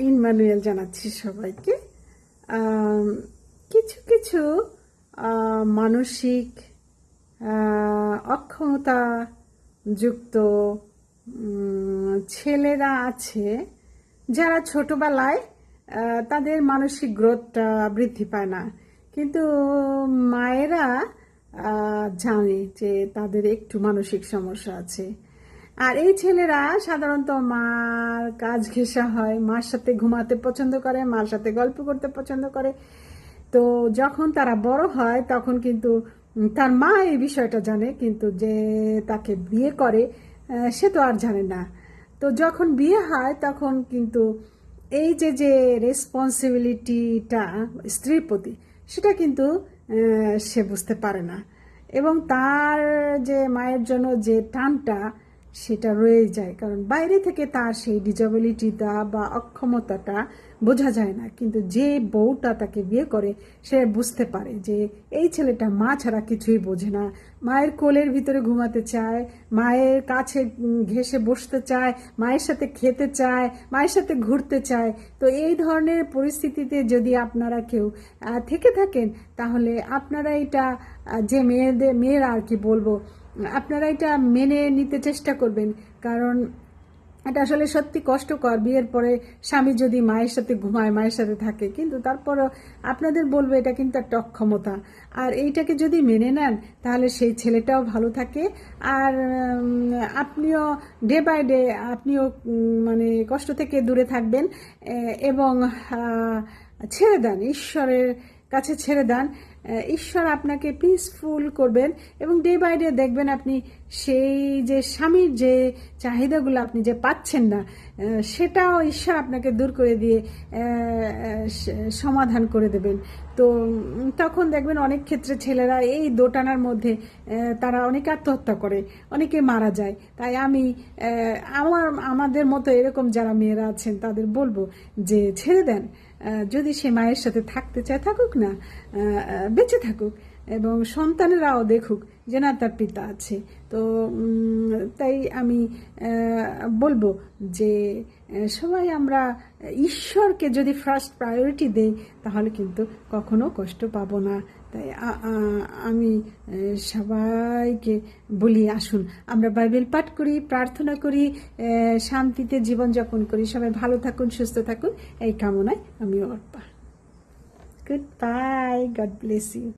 ইনম্যানুয়েল জানাচ্ছি সবাইকে। আম, কিছু কিছু মানসিক অক্ষমতা যুক্ত ছেলেরা আছে যারা ছোটবেলায় তাদের মানসিক গ্রোথটা বৃদ্ধি পায় না, কিন্তু মায়েরা জানে যে তাদের একটু মানসিক সমস্যা আছে। আর এই ছেলেরা সাধারণত মার কাজ ঘেঁষা হয়, মার সাথে ঘুমাতে পছন্দ করে, মার সাথে গল্প করতে পছন্দ করে। তো যখন তারা বড় হয় তখন কিন্তু তার মা এই বিষয়টা জানে, কিন্তু যে তাকে বিয়ে করে সে তো আর জানে না। তো যখন বিয়ে হয় তখন কিন্তু এই যে যে রেসপন্সিবিলিটিটা স্ত্রীর প্রতি, সেটা কিন্তু সে বুঝতে পারে না, এবং তার যে মায়ের জন্য যে টানটা সেটা রয়ে যায়, কারণ বাইরে থেকে তার সেই ডিসেবিলিটিটা বা অক্ষমতাটা বোঝা যায় না। কিন্তু যে বউটা তাকে বিয়ে করে সে বুঝতে পারে যে এই ছেলেটা মা ছাড়া কিছুই বোঝে না, মায়ের কোলের ভিতরে ঘুমাতে চায়, মায়ের কাছে ঘেঁষে বসতে চায়, মায়ের সাথে খেতে চায়, মায়ের সাথে ঘুরতে চায়। তো এই ধরনের পরিস্থিতিতে যদি আপনারা কেউ থেকে থাকেন, তাহলে আপনারা এটা যে মেয়েরা আর কি বলবো, আপনারা এটা মেনে নিতে চেষ্টা করবেন। কারণ এটা আসলে সত্যি কষ্টকর, বিয়ের পরে স্বামী যদি মায়ের সাথে ঘুমায়, মায়ের সাথে থাকে, কিন্তু তারপরও আপনাদের বলবো এটা কিন্তু একটা অক্ষমতা। আর এইটাকে যদি মেনে নেন তাহলে সেই ছেলেটাও ভালো থাকে, আর আপনিও ডে বাই ডে আপনিও মানে কষ্ট থেকে দূরে থাকবেন। এবং ছেড়ে দেন, ঈশ্বরের কাছে ছেড়ে দেন, ঈশ্বর আপনাকে পিসফুল করবেন। এবং ডে বাই ডে দেখবেন আপনি সেই যে স্বামীর যে চাহিদাগুলো আপনি যে পাচ্ছেন না, সেটাও ঈশ্বর আপনাকে দূর করে দিয়ে সমাধান করে দেবেন। তো তখন দেখবেন অনেক ক্ষেত্রে ছেলেরা এই দোটানার মধ্যে তারা অনেকে আত্মহত্যা করে, অনেকে মারা যায়। তাই আমি আমাদের মতো এরকম যারা মেয়েরা আছেন তাদের বলবো যে ছেড়ে দেন, যদি সে মায়ের সাথে থাকতে চায় থাকুক না, বেঁচে থাকুক, এবং সন্তানেরাও দেখুক যে না তার পিতা আছে। তো তাই আমি বলবো যে সবাই আমরা ঈশ্বরকে যদি ফার্স্ট প্রায়োরিটি দেই তাহলে কিন্তু কখনো কষ্ট পাবো না। তাই আমি সবাইকে বলি, আসুন আমরা বাইবেল পাঠ করি, প্রার্থনা করি, শান্তিতে জীবনযাপন করি। সবাই ভালো থাকুন, সুস্থ থাকুন, এই কামনায় আমি Arpa. Good bye, God bless you.